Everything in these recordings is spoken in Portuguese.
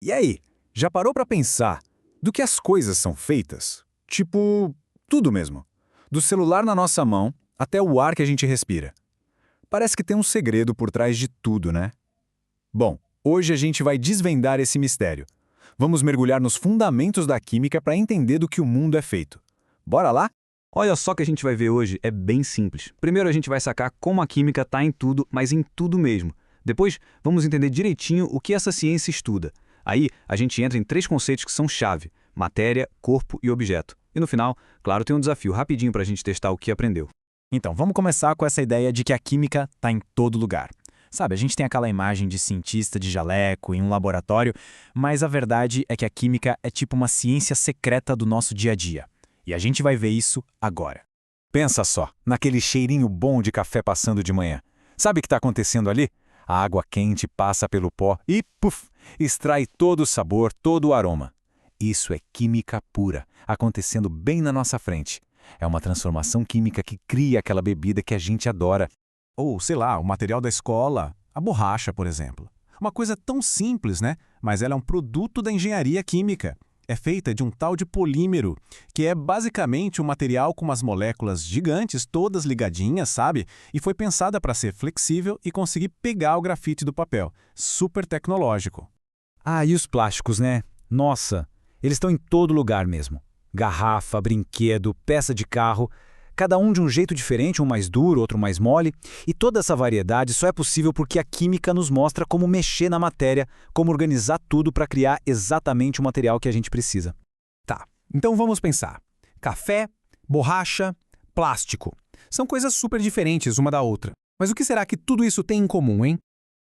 E aí, já parou para pensar do que as coisas são feitas? Tipo, tudo mesmo. Do celular na nossa mão até o ar que a gente respira. Parece que tem um segredo por trás de tudo, né? Bom, hoje a gente vai desvendar esse mistério. Vamos mergulhar nos fundamentos da química para entender do que o mundo é feito. Bora lá? Olha só o que a gente vai ver hoje, é bem simples. Primeiro a gente vai sacar como a química está em tudo, mas em tudo mesmo. Depois, vamos entender direitinho o que essa ciência estuda. Aí, a gente entra em três conceitos que são chave: matéria, corpo e objeto. E no final, claro, tem um desafio rapidinho para a gente testar o que aprendeu. Então, vamos começar com essa ideia de que a química está em todo lugar. Sabe, a gente tem aquela imagem de cientista de jaleco em um laboratório, mas a verdade é que a química é tipo uma ciência secreta do nosso dia a dia. E a gente vai ver isso agora. Pensa só, naquele cheirinho bom de café passando de manhã. Sabe o que está acontecendo ali? A água quente passa pelo pó e, puf, extrai todo o sabor, todo o aroma. Isso é química pura, acontecendo bem na nossa frente. É uma transformação química que cria aquela bebida que a gente adora. Ou, sei lá, o material da escola, a borracha, por exemplo. Uma coisa tão simples, né? Mas ela é um produto da engenharia química. É feita de um tal de polímero, que é basicamente um material com umas moléculas gigantes, todas ligadinhas, sabe? E foi pensada para ser flexível e conseguir pegar o grafite do papel. Super tecnológico. Ah, e os plásticos, né? Nossa, eles estão em todo lugar mesmo. Garrafa, brinquedo, peça de carro, cada um de um jeito diferente, um mais duro, outro mais mole. E toda essa variedade só é possível porque a química nos mostra como mexer na matéria, como organizar tudo para criar exatamente o material que a gente precisa. Tá, então vamos pensar. Café, borracha, plástico. São coisas super diferentes uma da outra. Mas o que será que tudo isso tem em comum, hein?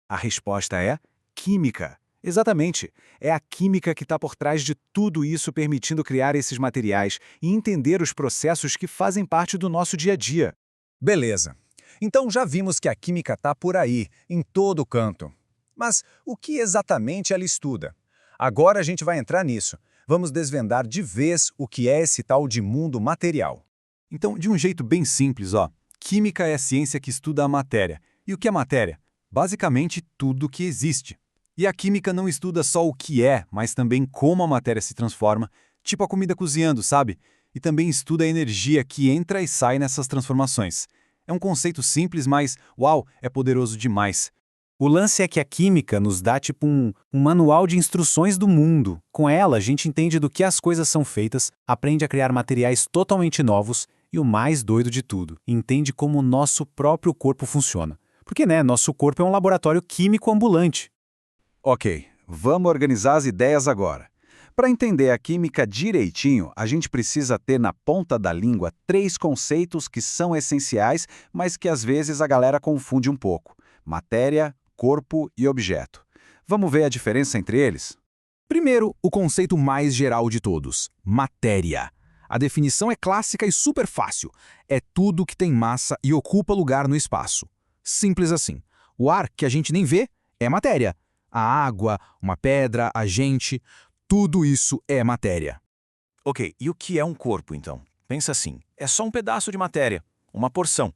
A resposta é química. Exatamente. É a química que está por trás de tudo isso, permitindo criar esses materiais e entender os processos que fazem parte do nosso dia a dia. Beleza. Então já vimos que a química está por aí, em todo canto. Mas o que exatamente ela estuda? Agora a gente vai entrar nisso. Vamos desvendar de vez o que é esse tal de mundo material. Então, de um jeito bem simples, química é a ciência que estuda a matéria. E o que é matéria? Basicamente tudo que existe. E a química não estuda só o que é, mas também como a matéria se transforma, tipo a comida cozinhando, sabe? E também estuda a energia que entra e sai nessas transformações. É um conceito simples, mas, uau, é poderoso demais. O lance é que a química nos dá tipo um manual de instruções do mundo. Com ela, a gente entende do que as coisas são feitas, aprende a criar materiais totalmente novos e o mais doido de tudo, entende como o nosso próprio corpo funciona. Porque, né, nosso corpo é um laboratório químico ambulante. Ok, vamos organizar as ideias agora. Para entender a química direitinho, a gente precisa ter na ponta da língua três conceitos que são essenciais, mas que às vezes a galera confunde um pouco: matéria, corpo e objeto. Vamos ver a diferença entre eles? Primeiro, o conceito mais geral de todos: matéria. A definição é clássica e super fácil. É tudo que tem massa e ocupa lugar no espaço. Simples assim. O ar, que a gente nem vê, é matéria. A água, uma pedra, a gente, tudo isso é matéria. Ok, e o que é um corpo, então? Pensa assim, é só um pedaço de matéria, uma porção.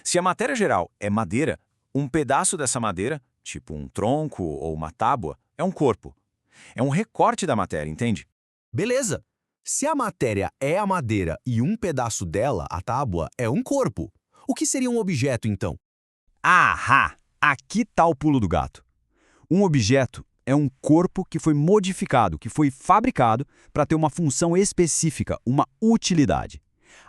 Se a matéria geral é madeira, um pedaço dessa madeira, tipo um tronco ou uma tábua, é um corpo. É um recorte da matéria, entende? Beleza. Se a matéria é a madeira e um pedaço dela, a tábua, é um corpo, o que seria um objeto, então? Ahá! Aqui está o pulo do gato. Um objeto é um corpo que foi modificado, que foi fabricado para ter uma função específica, uma utilidade.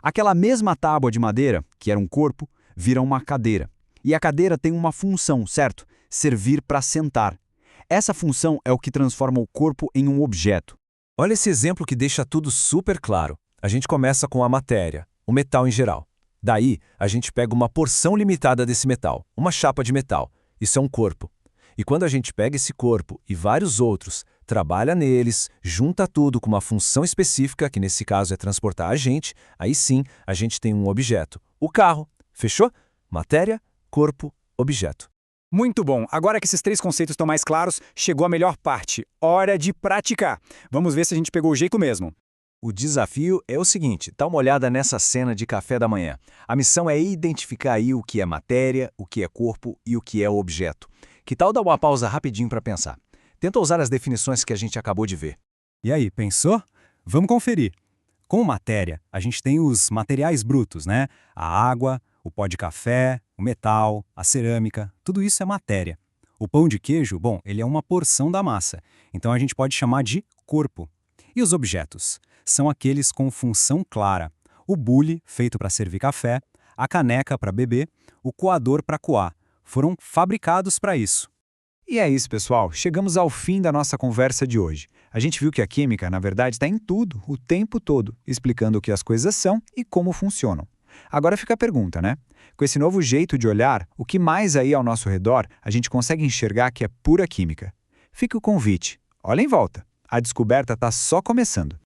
Aquela mesma tábua de madeira, que era um corpo, vira uma cadeira. E a cadeira tem uma função, certo? Servir para sentar. Essa função é o que transforma o corpo em um objeto. Olha esse exemplo que deixa tudo super claro. A gente começa com a matéria, o metal em geral. Daí, a gente pega uma porção limitada desse metal, uma chapa de metal. Isso é um corpo. E quando a gente pega esse corpo e vários outros, trabalha neles, junta tudo com uma função específica, que nesse caso é transportar a gente, aí sim a gente tem um objeto. O carro. Fechou? Matéria, corpo, objeto. Muito bom. Agora que esses três conceitos estão mais claros, chegou a melhor parte. Hora de praticar. Vamos ver se a gente pegou o jeito mesmo. O desafio é o seguinte, dá uma olhada nessa cena de café da manhã. A missão é identificar aí o que é matéria, o que é corpo e o que é objeto. Que tal dar uma pausa rapidinho para pensar? Tenta usar as definições que a gente acabou de ver. E aí, pensou? Vamos conferir. Com matéria, a gente tem os materiais brutos, né? A água, o pó de café, o metal, a cerâmica, tudo isso é matéria. O pão de queijo, bom, ele é uma porção da massa, então a gente pode chamar de corpo. E os objetos? São aqueles com função clara. O bule, feito para servir café, a caneca para beber, o coador para coar. Foram fabricados para isso. E é isso, pessoal. Chegamos ao fim da nossa conversa de hoje. A gente viu que a química, na verdade, está em tudo, o tempo todo, explicando o que as coisas são e como funcionam. Agora fica a pergunta, né? Com esse novo jeito de olhar, o que mais aí ao nosso redor a gente consegue enxergar que é pura química? Fica o convite. Olha em volta. A descoberta está só começando.